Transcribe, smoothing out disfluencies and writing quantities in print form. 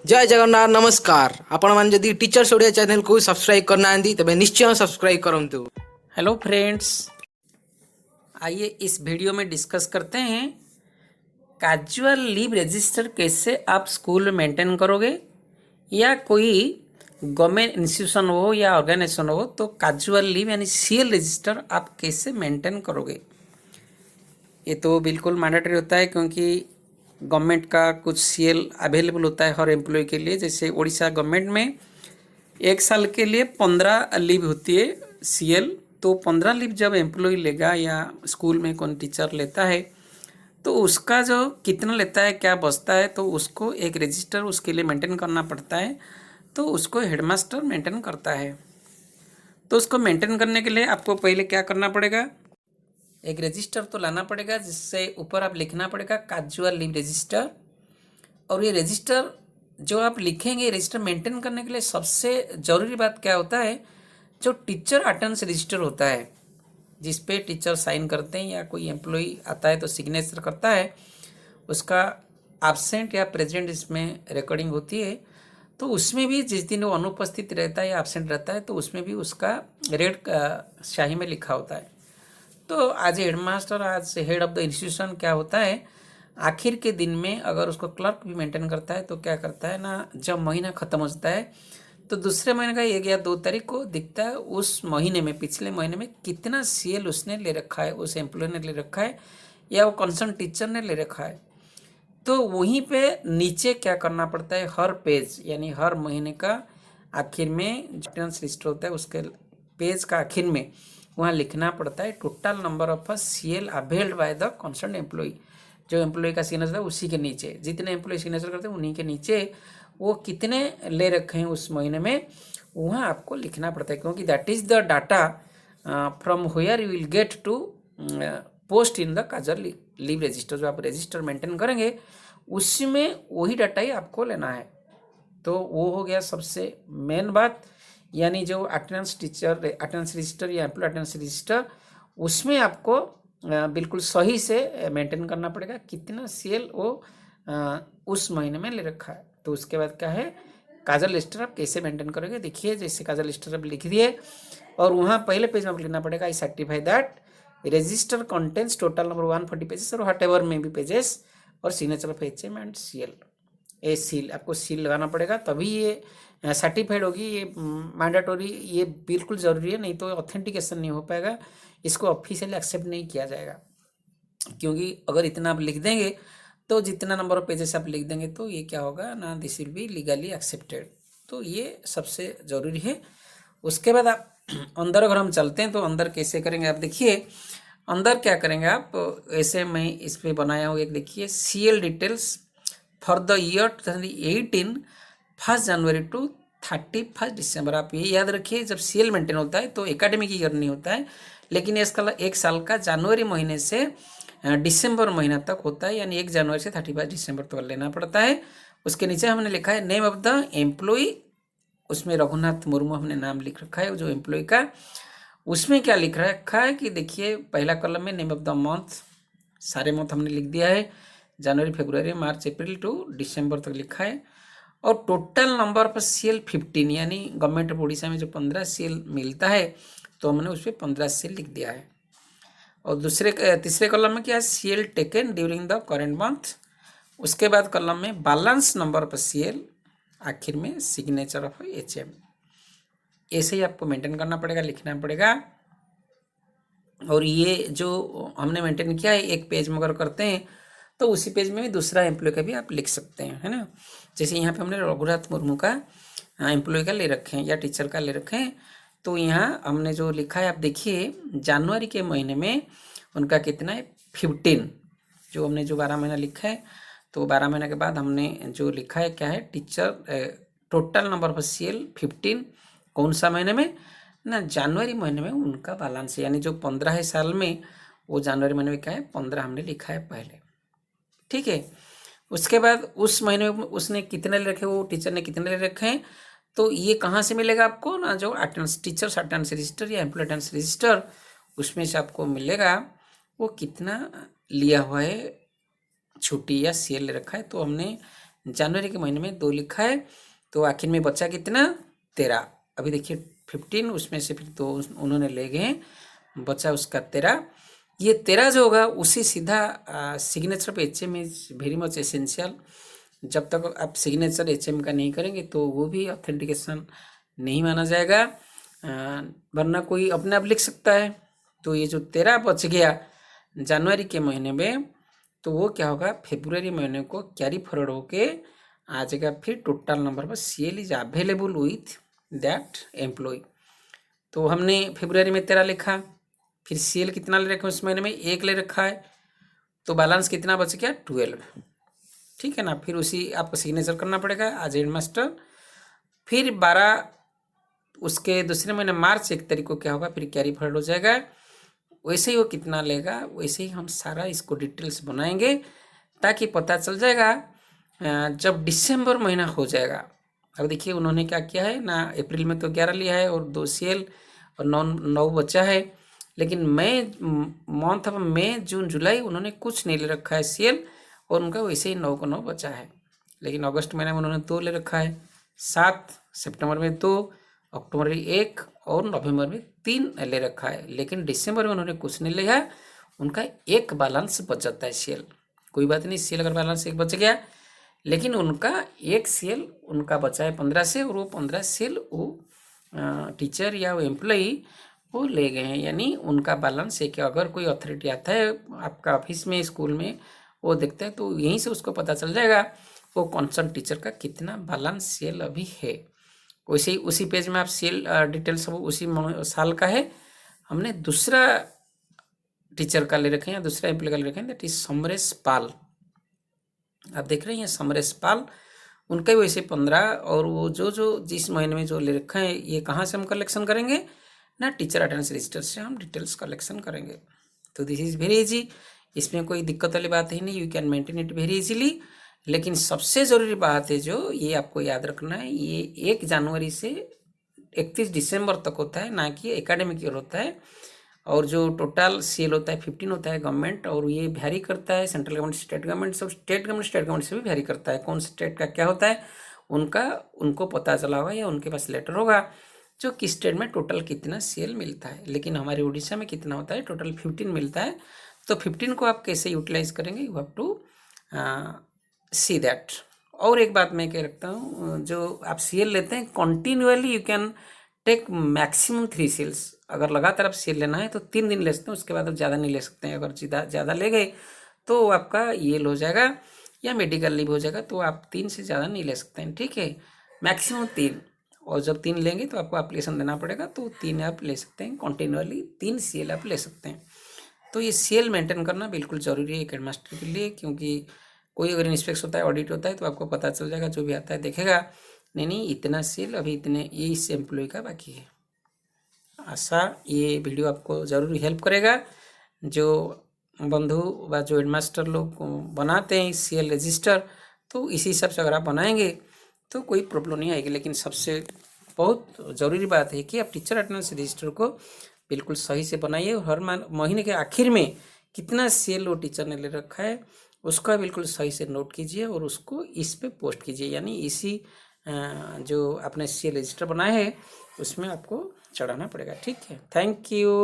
जय जगन्नाथ नमस्कार। आपण मान जदि टीचर्स ओडिया चैनल को सब्सक्राइब करना तबे निश्चय सब्सक्राइब करंतु। हेलो फ्रेंड्स, आइए इस वीडियो में डिस्कस करते हैं कैजुअल लीव रजिस्टर कैसे आप स्कूल में मेंटेन करोगे या कोई गवर्नमेंट इंस्टीट्यूशन हो या ऑर्गेनाइजेशन हो तो कैजुअल लीव यानी सीएल रजिस्टर आप कैसे मेंटेन करोगे। ये तो बिल्कुल मैंडेटरी होता है क्योंकि गवर्नमेंट का कुछ सीएल अवेलेबल होता है हर एम्प्लॉय के लिए। जैसे उड़ीसा गवर्नमेंट में 1 साल के लिए 15 लीव होती है सीएल। तो 15 लीव जब एम्प्लॉय लेगा या स्कूल में कौन टीचर लेता है तो उसका जो कितना लेता है क्या बचता है तो उसको एक रजिस्टर उसके लिए मेंटेन करना पड़ता है। तो उसको हेडमास्टर मेंटेन करता है। तो उसको मेंटेन करने के लिए आपको पहले क्या करना पड़ेगा, एक रजिस्टर तो लाना पड़ेगा जिससे ऊपर आप लिखना पड़ेगा कैजुअल लीव रजिस्टर। और ये रजिस्टर जो आप लिखेंगे रजिस्टर मेंटेन करने के लिए सबसे ज़रूरी बात क्या होता है, जो टीचर अटेंडेंस रजिस्टर होता है जिस पे टीचर साइन करते हैं या कोई एम्प्लॉय आता है तो सिग्नेचर करता है, उसका एब्सेंट या प्रेजेंट इसमें रिकॉर्डिंग होती है। तो उसमें भी जिस दिन वो अनुपस्थित रहता है या एब्सेंट रहता है तो उसमें भी उसका रेड स्याही में लिखा होता है। तो एज हेडमास्टर आज हेड ऑफ द इंस्टीट्यूशन क्या होता है, आखिर के दिन में अगर उसको क्लर्क भी मेंटेन करता है तो क्या करता है ना, जब महीना ख़त्म हो जाता है तो दूसरे महीने का 1 या 2 तारीख को दिखता है उस महीने में पिछले महीने में कितना सीएल उसने ले रखा है, उस एम्प्लॉय ने ले रखा है या वो कंसर्न टीचर ने ले रखा है। तो वहीं पे नीचे क्या करना पड़ता है, हर पेज यानी हर महीने का आखिर में जो अटेंडेंस रजिस्टर होता है उसके पेज का आखिर में वहाँ लिखना पड़ता है total number of CL availed by the concern employee. जो एम्प्लॉय का सिग्नेचर है उसी के नीचे, जितने एम्प्लॉय सिग्नेचर करते हैं उन्हीं के नीचे वो कितने ले रखे हैं उस महीने में वहाँ आपको लिखना पड़ता है, क्योंकि that is the data from where you will get to post in the casual leave register. जो आप रजिस्टर मेंटेन करेंगे उसमें वही डाटा ही आपको लेना है। तो वो हो गया सबसे मेन बात, यानी जो अटेंडेंस टीचर अटेंडेंस रजिस्टर या एम्प्लॉय अटेंडेंस रजिस्टर उसमें आपको बिल्कुल सही से मेंटेन करना पड़ेगा कितना सीएल वो उस महीने में ले रखा है। तो उसके बाद क्या है, कैजुअल रजिस्टर आप कैसे मेंटेन करोगे। देखिए जैसे कैजुअल रजिस्टर आप लिख दिए और वहाँ पहले पेज में आप लिखना पड़ेगा I certify that register contents total number 140 pages और वट एवर में भी पेजेस और signature of HM and CL. A seal आपको सील लगाना पड़ेगा तभी ये सर्टिफाइड होगी। ये मैंडेटरी, ये बिल्कुल ज़रूरी है, नहीं तो ऑथेंटिकेशन नहीं हो पाएगा, इसको ऑफिशियली एक्सेप्ट नहीं किया जाएगा। क्योंकि अगर इतना आप लिख देंगे तो जितना नंबर ऑफ पेजेस आप लिख देंगे तो ये क्या होगा ना, this will be legally accepted. तो ये सबसे ज़रूरी है। उसके बाद आप अंदर अगर हम चलते हैं तो अंदर कैसे करेंगे आप देखिए। अंदर क्या करेंगे आप, ऐसे मैं इस पर बनाया हूँ एक, देखिए CL details for the year 2018 1 January to 31 December. आप ये याद रखिए जब सीएल मेंटेन होता है तो एकेडमिक ईयर नहीं होता है, लेकिन इसका 1 साल का जनवरी महीने से दिसंबर महीना तक होता है, यानी 1 जनवरी से 31 दिसंबर तक लेना पड़ता है। उसके नीचे हमने लिखा है नेम ऑफ द एम्प्लॉय, उसमें रघुनाथ मुर्मू हमने नाम लिख रखा है जो एम्प्लॉय का। उसमें क्या लिख रखा है कि देखिए पहला कॉलम में नेम ऑफ द मंथ, सारे मंथ हमने लिख दिया है, जनवरी फरवरी मार्च अप्रैल टू दिसंबर तक लिखा है। और टोटल नंबर ऑफ सीएल 15, यानी गवर्नमेंट ऑफ उड़ीसा में जो 15 सीएल मिलता है तो हमने उस पर 15 सीएल लिख दिया है। और तीसरे कॉलम में क्या है, CL taken during the current month. उसके बाद कॉलम में बैलेंस नंबर ऑफ सीएल, आखिर में सिग्नेचर ऑफ एचएम। ऐसे ही आपको मेंटेन करना पड़ेगा, लिखना पड़ेगा। और ये जो हमने मेंटेन किया है एक पेज में अगर करते हैं तो उसी पेज में भी दूसरा एम्प्लॉय का भी आप लिख सकते हैं, है ना। जैसे यहाँ पे हमने रघुनाथ मुर्मू का एम्प्लॉय का ले रखे हैं या टीचर का ले रखे हैं, तो यहाँ हमने जो लिखा है आप देखिए जनवरी के महीने में उनका कितना है 15, जो हमने जो 12 महीना लिखा है तो 12 महीने के बाद हमने जो लिखा है क्या है, teacher total number of CL 15 कौन सा महीने में ना, जनवरी महीने में उनका बैलेंस है, यानी जो 15 है साल में वो जनवरी महीने में क्या है 15 हमने लिखा है पहले, ठीक है। उसके बाद उस महीने में उसने कितने ले रखे, वो टीचर ने कितने ले रखे हैं, तो ये कहाँ से मिलेगा आपको ना, जो अटेंडेंस टीचर्स अटेंडेंस रजिस्टर या एम्प्लॉय अटेंडेंस रजिस्टर उसमें से आपको मिलेगा वो कितना लिया हुआ है छुट्टी या सीएल ले रखा है। तो हमने जनवरी के महीने में 2 लिखा है, तो आखिर में बचा कितना 13। अभी देखिए 15, उसमें से फिर 2 उन्होंने ले गए, बचा उसका 13। ये 13 जो होगा उसी सीधा सिग्नेचर पे HM is very much essential. जब तक आप सिग्नेचर HM का नहीं करेंगे तो वो भी ऑथेंटिकेशन नहीं माना जाएगा, वरना कोई अपने आप लिख सकता है। तो ये जो 13 बच गया जनवरी के महीने में, तो वो क्या होगा फरवरी महीने को कैरी फॉरवर्ड होके आ जाएगा फिर टोटल नंबर पर CL is available with that employee. तो हमने फरवरी में 13 लिखा, फिर CL कितना ले रखा है उस महीने में 1 ले रखा है, तो बैलेंस कितना बच गया 12। ठीक है ना। फिर उसी आपको सिग्नेचर करना पड़ेगा एज हेडमास्टर। फिर 12 उसके दूसरे महीने मार्च 1 तारीख को क्या होगा फिर कैरी फॉरवर्ड हो जाएगा। वैसे ही वो कितना लेगा वैसे ही हम सारा इसको डिटेल्स बनाएंगे, ताकि पता चल जाएगा जब दिसंबर महीना हो जाएगा। अब देखिए उन्होंने क्या किया है ना, अप्रैल में तो 11 लिया है और 2 CL और 9 बचा है, लेकिन मंथ ऑफ मई जून जुलाई उन्होंने कुछ नहीं ले रखा है CL, और उनका वैसे ही 9 को 9 बचा है। लेकिन अगस्त महीने में उन्होंने 2 ले रखा है, 7 सितंबर में 2, अक्टूबर में 1 और नवंबर में 3 ले रखा है। लेकिन दिसंबर में उन्होंने कुछ नहीं लिया, उनका 1 बैलेंस बच जाता है CL। कोई बात नहीं, CL अगर बैलेंस 1 बच गया, लेकिन उनका 1 CL उनका बचा है 15 से, और वो 15 CL वो टीचर या वो एम्प्लॉई वो ले गए हैं, यानी उनका बैलेंस है कि अगर कोई अथॉरिटी आता है आपका ऑफिस में स्कूल में, वो देखता है तो यहीं से उसको पता चल जाएगा वो कंसर्न टीचर का कितना बैलेंस CL अभी है। वैसे ही उसी पेज में आप CL डिटेल्स सब उसी साल का है, हमने दूसरा टीचर का ले रखे हैं, दूसरा एम्प्लॉय का ले रखे हैं, दैट इज समरेश पाल। आप देख रहे हैं समरेश पाल, उनका भी वैसे 15, और वो जो जिस महीने में जो ले रखा है ये कहाँ से हम कलेक्शन करेंगे ना, टीचर अटेंडेंस रजिस्टर से हम डिटेल्स कलेक्शन करेंगे। तो दिस इज़ वेरी इजी, इसमें कोई दिक्कत वाली बात ही नहीं, you can maintain it very easily. लेकिन सबसे ज़रूरी बात है जो ये आपको याद रखना है, ये 1 जनवरी से 31 दिसंबर तक होता है, ना कि एकेडमिक ईयर होता है। और जो टोटल CL होता है 15 होता है गवर्नमेंट, और ये वेरी करता है सेंट्रल गवर्नमेंट स्टेट गवर्नमेंट, सब स्टेट गवर्नमेंट से भी वेरी करता है। कौन स्टेट का क्या होता है उनको पता चला होगा, या उनके पास लेटर होगा जो किस स्टेट में टोटल कितना CL मिलता है। लेकिन हमारे उड़ीसा में कितना होता है, टोटल 15 मिलता है। तो 15 को आप कैसे यूटिलाइज करेंगे, you have to see that. और एक बात मैं कह रखता हूँ, जो आप CL लेते हैं continuously you can take maximum 3 CLs। अगर लगातार आप CL लेना है तो 3 दिन ले सकते हैं, उसके बाद आप ज़्यादा नहीं ले सकते हैं। अगर ज़्यादा ले गए तो आपका ये हो जाएगा या मेडिकल लीव हो जाएगा, तो आप 3 से ज़्यादा नहीं ले सकते हैं। ठीक है, मैक्सिमम 3। और जब 3 लेंगे तो आपको एप्लीकेशन देना पड़ेगा, तो 3 आप ले सकते हैं कंटिन्यूअली, 3 CL आप ले सकते हैं। तो ये CL मेंटेन करना बिल्कुल ज़रूरी है एक हेडमास्टर के लिए, क्योंकि कोई अगर इंस्पेक्शन होता है, ऑडिट होता है, तो आपको पता चल जाएगा, जो भी आता है देखेगा नहीं इतना CL अभी इतने ये इस एम्प्लॉय का बाकी है। आशा ये वीडियो आपको ज़रूर हेल्प करेगा। जो बंधु व जो हेडमास्टर लोग बनाते हैं CL रजिस्टर, तो इसी हिसाब से अगर आप बनाएंगे तो कोई प्रॉब्लम नहीं आएगी। लेकिन सबसे बहुत ज़रूरी बात है कि आप टीचर अटेंडेंस रजिस्टर को बिल्कुल सही से बनाइए, और हर महीने के आखिर में कितना CL वो टीचर ने ले रखा है उसका बिल्कुल सही से नोट कीजिए, और उसको इस पे पोस्ट कीजिए, यानी इसी जो आपने CL रजिस्टर बनाया है उसमें आपको चढ़ाना पड़ेगा। ठीक है, थैंक यू।